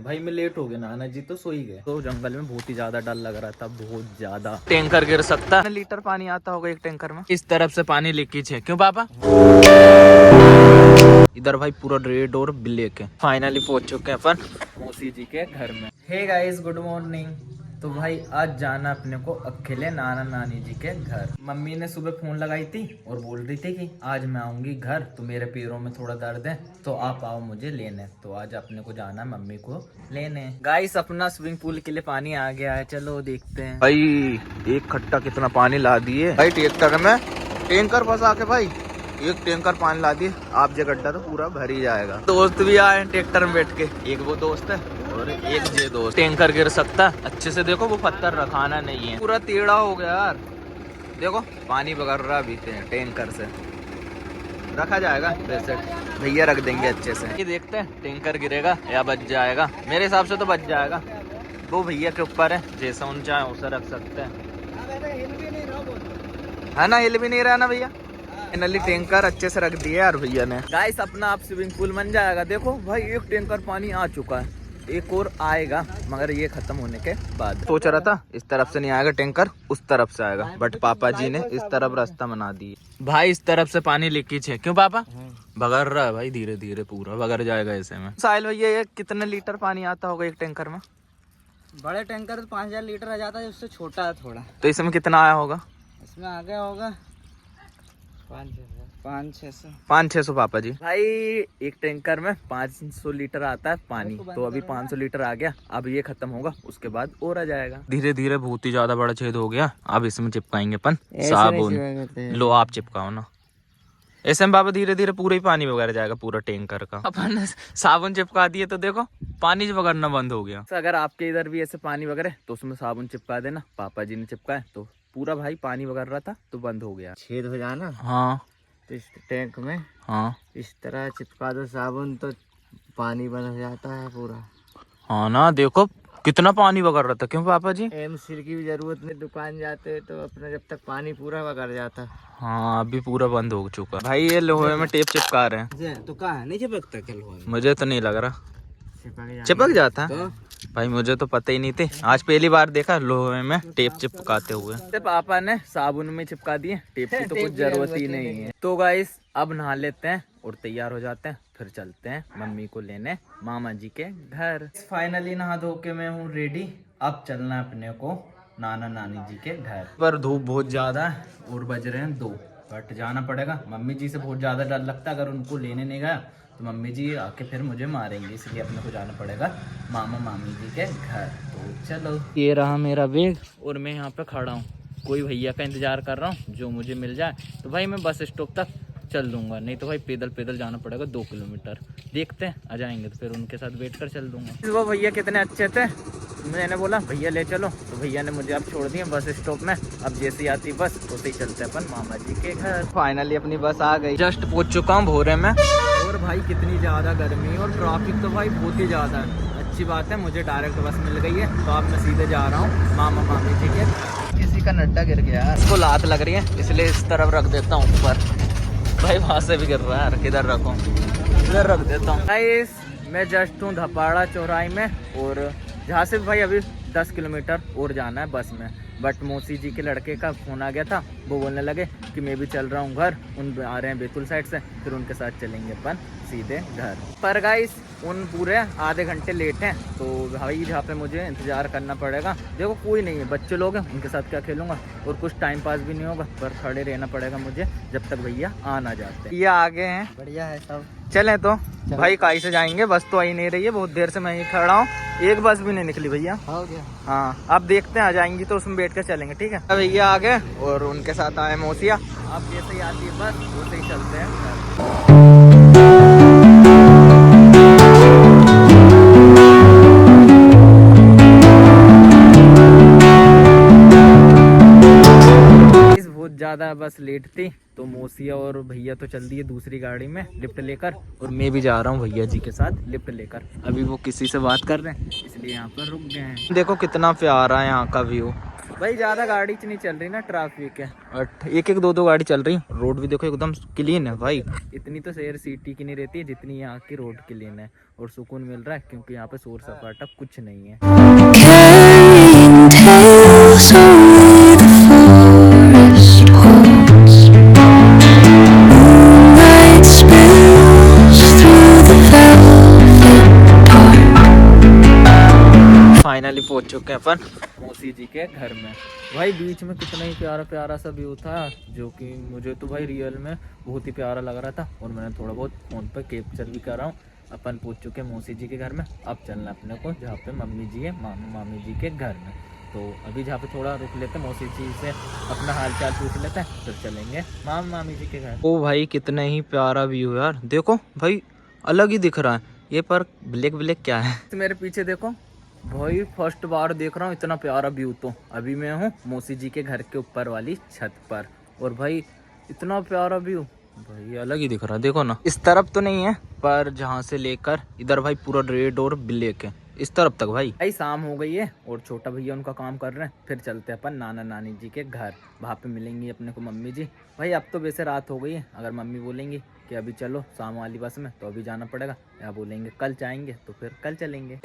भाई मैं लेट हो गया, नाना जी तो सो ही गए। तो जंगल में बहुत ही ज्यादा डर लग रहा था, बहुत ज्यादा। टैंकर गिर सकता है। लीटर पानी आता होगा एक टैंकर में। इस तरफ से पानी लीकेज है, क्यों पापा? इधर भाई पूरा रेड और ब्लैक है। फाइनली पहुंच चुके हैं अपन मौसी जी के घर में। Hey guys, good morning. तो भाई आज जाना अपने को अकेले नाना नानी जी के घर। मम्मी ने सुबह फोन लगाई थी और बोल रही थी कि आज मैं आऊंगी घर, तो मेरे पैरों में थोड़ा दर्द है तो आप आओ मुझे लेने। तो आज अपने को जाना है मम्मी को लेने। गाइस अपना स्विमिंग पूल के लिए पानी आ गया है, चलो देखते हैं। भाई एक खट्टा कितना पानी ला दिए भाई ट्रैक्टर में। टैंकर फंसा के भाई एक टैंकर पानी ला दिए। आप जो गड्ढा तो पूरा भर ही जाएगा। दोस्त भी आए ट्रैक्टर में बैठ के, एक वो दोस्त है और एक ये दोस्त। टैंकर गिर सकता है। अच्छे से देखो, वो पत्थर रखाना नहीं है, पूरा टेढ़ा हो गया यार। देखो पानी बगर रहा अभी टैंकर से। रखा जाएगा वैसे, भैया रख देंगे अच्छे से। ये देखते हैं टैंकर गिरेगा या बच जाएगा। मेरे हिसाब से तो बच जाएगा, वो भैया के ऊपर है, जैसा उन चाहे उसे रख सकते हैं। है ना, हिल भी नहीं रहा ना भैया। फाइनली टैंकर अच्छे से रख दिया यार भैया ने। गाइस अपना आप स्विमिंग पूल बन जाएगा। देखो भाई एक टैंकर पानी आ चुका है, एक और आएगा मगर ये खत्म होने के बाद। सोच रहा था इस तरफ से नहीं आएगा टैंकर, उस तरफ से आएगा, बट पापा जी ने इस तरफ रास्ता बना दी। भाई इस तरफ से पानी लीकेज है, क्यों पापा? भगर रहा है भाई, धीरे धीरे पूरा भगर जाएगा ऐसे में। साहिल भैया ये कितने लीटर पानी आता होगा एक टैंकर में? बड़े टैंकर तो 5000 लीटर आ जाता है, उससे छोटा है थोड़ा। तो इसमें कितना आया होगा? इसमें आ गया होगा 500-600 पापा जी। भाई एक टैंकर में 500 लीटर आता है पानी, तो अभी 500 लीटर आ गया। अब ये खत्म होगा उसके बाद और आ जाएगा। धीरे धीरे बहुत ही ज्यादा बड़ा छेद हो गया। अब इसमें चिपकाएंगे अपन साबुन। लो आप चिपकाओ ना ऐसे में बाबा, धीरे धीरे पूरा ही पानी वगैरह जाएगा पूरा टैंकर का। अपन साबुन चिपका दिए तो देखो पानी वगैरह बंद हो गया। अगर आपके इधर भी ऐसे पानी वगैरह तो उसमें साबुन चिपका देना। पापा जी ने चिपकाए तो पूरा भाई पानी वगैरह रहा था तो बंद हो गया। छेद हो जाना हाँ तो इस टैंक में हाँ इस तरह चिपका दो साबुन, तो पानी बन हो जाता है पूरा। हाँ ना, देखो कितना पानी वगैरह रहा था। क्यों पापा जी? एमसील की भी जरूरत नहीं, दुकान जाते तो अपना जब तक पानी पूरा वगैरह जाता। हाँ अभी पूरा बंद हो चुका भाई। ये लोहे में टेप चिपका रहे हैं तो कहाँ नहीं चिपकता क्या लोहे में? मुझे तो नहीं लग रहा चिपक जाता है तो? भाई मुझे तो पता ही नहीं थे, आज पहली बार देखा लोहे में टेप चिपकाते हुए। पापा ने साबुन में चिपका दिए, टेप की तो कुछ जरूरत ही नहीं है। तो गाइस अब नहा लेते हैं और तैयार हो जाते हैं, फिर चलते हैं मम्मी को लेने मामा जी के घर। फाइनली नहा धो के मैं हूँ रेडी। अब चलना है अपने को नाना नानी जी के घर। पर धूप बहुत ज्यादा है और बज रहे हैं 2, बट जाना पड़ेगा। मम्मी जी से बहुत ज्यादा डर लगता है, अगर उनको लेने नहीं गया तो मम्मी जी आके फिर मुझे मारेंगे, इसलिए अपने को जाना पड़ेगा मामा मामी जी के घर। तो चलो, ये रहा मेरा बैग और मैं यहाँ पे खड़ा हूँ, कोई भैया का इंतजार कर रहा हूँ जो मुझे मिल जाए। तो भाई मैं बस स्टॉप तक चल दूंगा, नहीं तो भाई पैदल पैदल जाना पड़ेगा 2 किलोमीटर। देखते हैं आ जाएंगे तो फिर उनके साथ बैठ कर चल दूंगा। वो भैया कितने अच्छे थे, मैंने बोला भैया ले चलो, तो भैया ने मुझे अब छोड़ दिया बस स्टॉप में। अब जैसी आती बस उसे ही चलते अपन मामा जी के घर। फाइनली अपनी बस आ गई, जस्ट पहुंच चुका हूँ भोरे में। और भाई कितनी ज़्यादा गर्मी और ट्रैफिक तो भाई बहुत ही ज़्यादा है। अच्छी बात है मुझे डायरेक्ट बस मिल गई है, तो अब मैं सीधे जा रहा हूँ मामा मामी जी के। किसी का नड्डा गिर गया है, इसको लात लग रही है इसलिए इस तरफ रख देता हूँ ऊपर। भाई वहाँ से भी गिर रहा है, किधर रखूँ? इधर रख देता हूँ। गाइस मैं जस्ट हूँ धपाड़ा चौराहे में, और जहाँ से भाई अभी 10 किलोमीटर और जाना है बस में। बट मौसी जी के लड़के का फोन आ गया था, वो बोलने लगे कि मैं भी चल रहा हूँ घर, उन आ रहे हैं बैतूल साइड से, फिर उनके साथ चलेंगे अपन सीधे घर। पर गाइस उन पूरे आधे घंटे लेट हैं, तो भाई जहाँ पे मुझे इंतज़ार करना पड़ेगा। देखो कोई नहीं है, बच्चे लोग हैं, उनके साथ क्या खेलूंगा और कुछ टाइम पास भी नहीं होगा, पर खड़े रहना पड़ेगा मुझे जब तक भैया आ ना जाते। ये आगे हैं, बढ़िया है सब। चलें तो भाई काई से जाएंगे, बस तो आई नहीं रही है, बहुत देर से मैं ही खड़ा हूँ, एक बस भी नहीं निकली भैया। हो गया। हाँ अब देखते हैं आ जाएंगी तो उसमें बैठ कर चलेंगे, ठीक है। भैया आ गए और उनके साथ आए मौसिया। अब जैसे ही आती है बस वैसे ही चलते हैं। बहुत ज़्यादा बस लेट थी तो मौसिया और भैया तो चल दिए दूसरी गाड़ी में लिफ्ट लेकर, और मैं भी जा रहा हूँ भैया जी के साथ लिफ्ट लेकर। अभी वो किसी से बात कर रहे हैं इसलिए यहाँ पर रुक गए हैं। देखो कितना प्यारा है यहाँ का व्यू, भाई ज्यादा गाड़ी नहीं चल रही ना, ट्रैफिक है, और एक एक दो दो गाड़ी चल रही। रोड भी देखो एकदम क्लीन है भाई। इतनी तो शहर सिटी की नहीं रहती है जितनी यहाँ की रोड क्लीन है, और सुकून मिल रहा है क्योंकि यहाँ पे शोर सपाटा कुछ नहीं है। Carrying tales only the forest holds. Moonlight spills through the velvet park. Finally पहुंच चुके हैं अपन मौसी जी के घर में। भाई बीच में कितना ही प्यारा प्यारा सा व्यू था, जो कि मुझे तो भाई रियल में बहुत ही प्यारा लग रहा था, और मैंने थोड़ा बहुत फोन पर कैप्चर भी कर रहा हूँ। अपन पहुंच चुके हैं मौसी जी के घर में। अब चलना अपने को जहाँ पे मम्मी जी है, मामी जी के घर में। तो अभी जहाँ पे थोड़ा रुक लेते हैं, मौसी जी से अपना हाल चाल पूछ लेते हैं, फिर चलेंगे मामी जी के घर। ओ भाई कितना ही प्यारा व्यू यार, देखो भाई अलग ही दिख रहा है ये, पर ब्लैक ब्लैक क्या है। तो मेरे पीछे देखो भाई, फर्स्ट बार देख रहा हूँ इतना प्यारा व्यू। तो अभी मैं हूँ मौसी जी के घर के ऊपर वाली छत पर, और भाई इतना प्यारा व्यू भाई अलग ही दिख रहा है। देखो ना, इस तरफ तो नहीं है, पर जहाँ से लेकर इधर भाई पूरा रेड और ब्लैक है, इस तरफ तक। भाई शाम हो गई है और छोटा भैया उनका काम कर रहे हैं, फिर चलते हैं अपन नाना नानी जी के घर। वहाँ पे मिलेंगी अपने को मम्मी जी। भाई अब तो वैसे रात हो गई है, अगर मम्मी बोलेंगी कि अभी चलो शाम वाली बस में, तो अभी जाना पड़ेगा, या बोलेंगे कल जाएंगे तो फिर कल चलेंगे।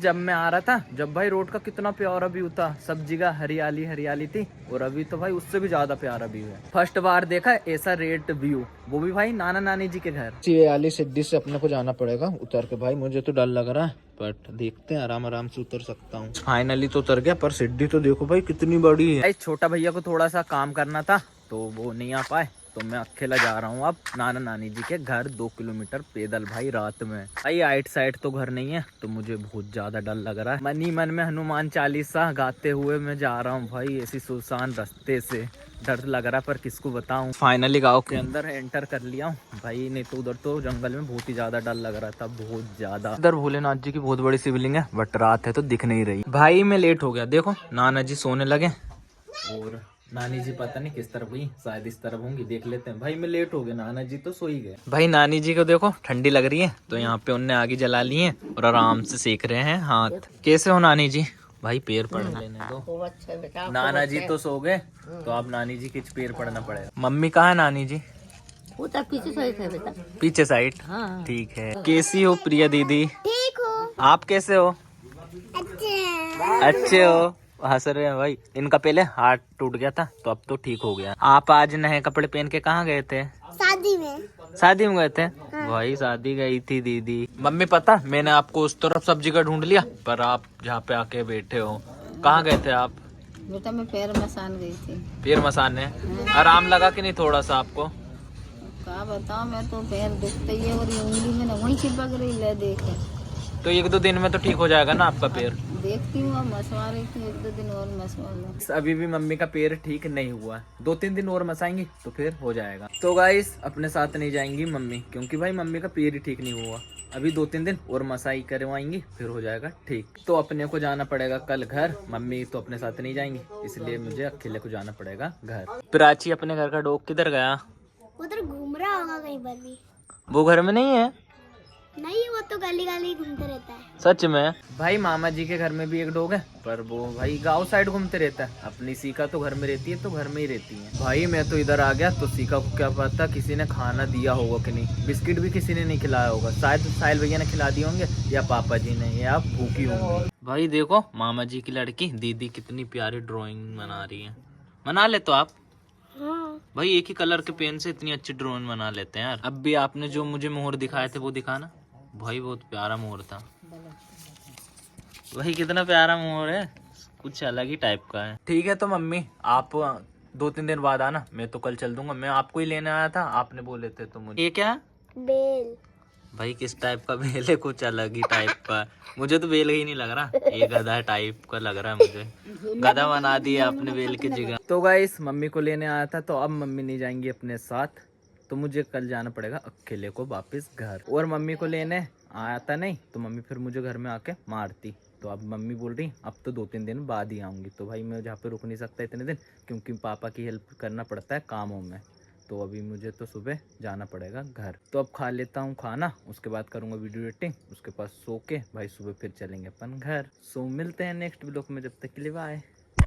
जब मैं आ रहा था, जब भाई रोड का कितना प्यारा व्यू था, सब जगह हरियाली हरियाली थी, और अभी तो भाई उससे भी ज्यादा प्यारा व्यू है। फर्स्ट बार देखा ऐसा रेड व्यू, वो भी भाई नाना नानी जी के घर। वाली सीढ़ी से अपने को जाना पड़ेगा उतर के। भाई मुझे तो डर लग रहा है, बट देखते हैं, आराम आराम से उतर सकता हूँ। फाइनली तो उतर गया, पर सीढ़ी तो देखो भाई कितनी बड़ी है। भाई छोटा भैया को थोड़ा सा काम करना था, तो वो नहीं आ पाए, तो मैं अकेला जा रहा हूँ अब नाना नानी जी के घर, 2 किलोमीटर पैदल भाई रात में। भाई आइट साइड तो घर नहीं है, तो मुझे बहुत ज्यादा डर लग रहा है। मन ही मन में हनुमान चालीसा गाते हुए मैं जा रहा हूँ भाई, ऐसी सुनसान रास्ते से। डर लग रहा है पर किसको बताऊं। फाइनली गांव के अंदर एंटर कर लिया हूँ भाई, नहीं तो उधर तो जंगल में बहुत ही ज्यादा डर लग रहा था, बहुत ज्यादा। इधर भोलेनाथ जी की बहुत बड़ी शिवलिंग है, बट रात है तो दिख नहीं रही। भाई मैं लेट हो गया, देखो नाना जी सोने लगे, और नानी जी पता नहीं किस तरफ गई, शायद इस तरफ होंगी, देख लेते हैं। भाई मैं लेट हो गया, नाना जी तो सो ही गए। भाई नानी जी को देखो ठंडी लग रही है, तो यहाँ पे उनने आगे जला ली है और आराम से सेक रहे हैं हाथ। कैसे हो नानी जी? भाई पैर पड़ने लेने दो। नाना जी तो सो गए, तो अब नानी जी के पैर पड़ना पड़ेगा। मम्मी कहाँ है नानी जी? वो तो पीछे साइड है बेटा। पीछे साइड। हाँ। ठीक है। कैसी हो प्रिया दीदी? ठीक हो? आप कैसे हो? अच्छे हो? हंस रहे हैं भाई। इनका पहले हाथ टूट गया था, तो अब तो ठीक हो गया। आप आज नए कपड़े पहन के कहाँ गए थे? शादी में। शादी में गए थे? भाई शादी गई थी दीदी। मम्मी पता, मैंने आपको उस तरफ सब जगह ढूंढ लिया, पर आप जहाँ पे आके बैठे हो। कहाँ गए थे आप? बेटा मैं पैर मसान गई थी। पैर मसाने? आराम लगा कि नहीं थोड़ा सा आपको? क्या बताऊँ, मैं तो पैर दुखते ही है, और ये उंगली में ना वहीं चिपक रही, ले देखे। तो 1-2 दिन में तो ठीक हो जाएगा ना आपका पैर? देखती हूँ, अब मसवा रही थी, 1-2 दिन और मसवा लो। अभी भी मम्मी का पैर ठीक नहीं हुआ, 2-3 दिन और मसाएंगी तो फिर हो जाएगा। तो गाइस अपने साथ नहीं जाएंगी मम्मी, क्योंकि भाई मम्मी का पैर ही ठीक नहीं हुआ। अभी 2-3 दिन और मसाई करवाएंगी, फिर हो जाएगा ठीक। तो अपने को जाना पड़ेगा कल घर, मम्मी तो अपने साथ नहीं जाएंगी, इसलिए मुझे अकेले को जाना पड़ेगा घर। प्राची अपने घर का डॉग किधर गया? उधर घूम रहा होगा कहीं पर भी। वो घर में नहीं है? नहीं, वो तो गली गली घूमते रहता है। सच में? भाई मामा जी के घर में भी एक डॉग है, पर वो भाई गांव साइड घूमते रहता है। अपनी सीका तो घर में रहती है, तो घर में ही रहती है। भाई मैं तो इधर आ गया, तो सीका को क्या पता किसी ने खाना दिया होगा कि नहीं। बिस्किट भी किसी ने नहीं खिलाया होगा, शायद साहिल भैया ने खिला दिए होंगे, या पापा जी ने, या भूखी होंगी। भाई देखो मामा जी की लड़की दीदी कितनी प्यारी ड्राइंग बना रही है। बना ले तो आप? हाँ। भाई एक ही कलर के पेन से इतनी अच्छी ड्राइंग बना लेते हैं यार। अब भी आपने जो मुझे मोर दिखाए थे वो दिखाना। भाई बहुत प्यारा मोर था भाई, कितना प्यारा मोर है, कुछ अलग ही टाइप का है। ठीक है तो मम्मी आप 2-3 दिन बाद आना, मैं तो कल चल दूंगा। मैं आपको ही लेने आया था, आपने बोले थे तो मुझे। ये क्या? बेल। भाई किस टाइप का बेल है? कुछ अलग ही टाइप का। मुझे तो बेल ही नहीं लग रहा, ये गधा टाइप का लग रहा है मुझे। गधा बना दिया आपने बेल की जगह। तो गाइस मम्मी को लेने आया था, तो अब मम्मी नहीं जाएंगी अपने साथ, तो मुझे कल जाना पड़ेगा अकेले को वापस घर। और मम्मी को लेने आया था नहीं, तो मम्मी फिर मुझे घर में आके मारती, तो अब मम्मी बोल रही अब तो 2-3 दिन बाद ही आऊँगी। तो भाई मैं जहाँ पे रुक नहीं सकता इतने दिन, क्योंकि पापा की हेल्प करना पड़ता है कामों में। तो अभी मुझे तो सुबह जाना पड़ेगा घर। तो अब खा लेता हूँ खाना, उसके बाद करूँगा वीडियो एडिटिंग, उसके बाद सो के भाई सुबह फिर चलेंगे अपन घर। सो मिलते हैं नेक्स्ट ब्लॉग में, जब तक के लिए बाय।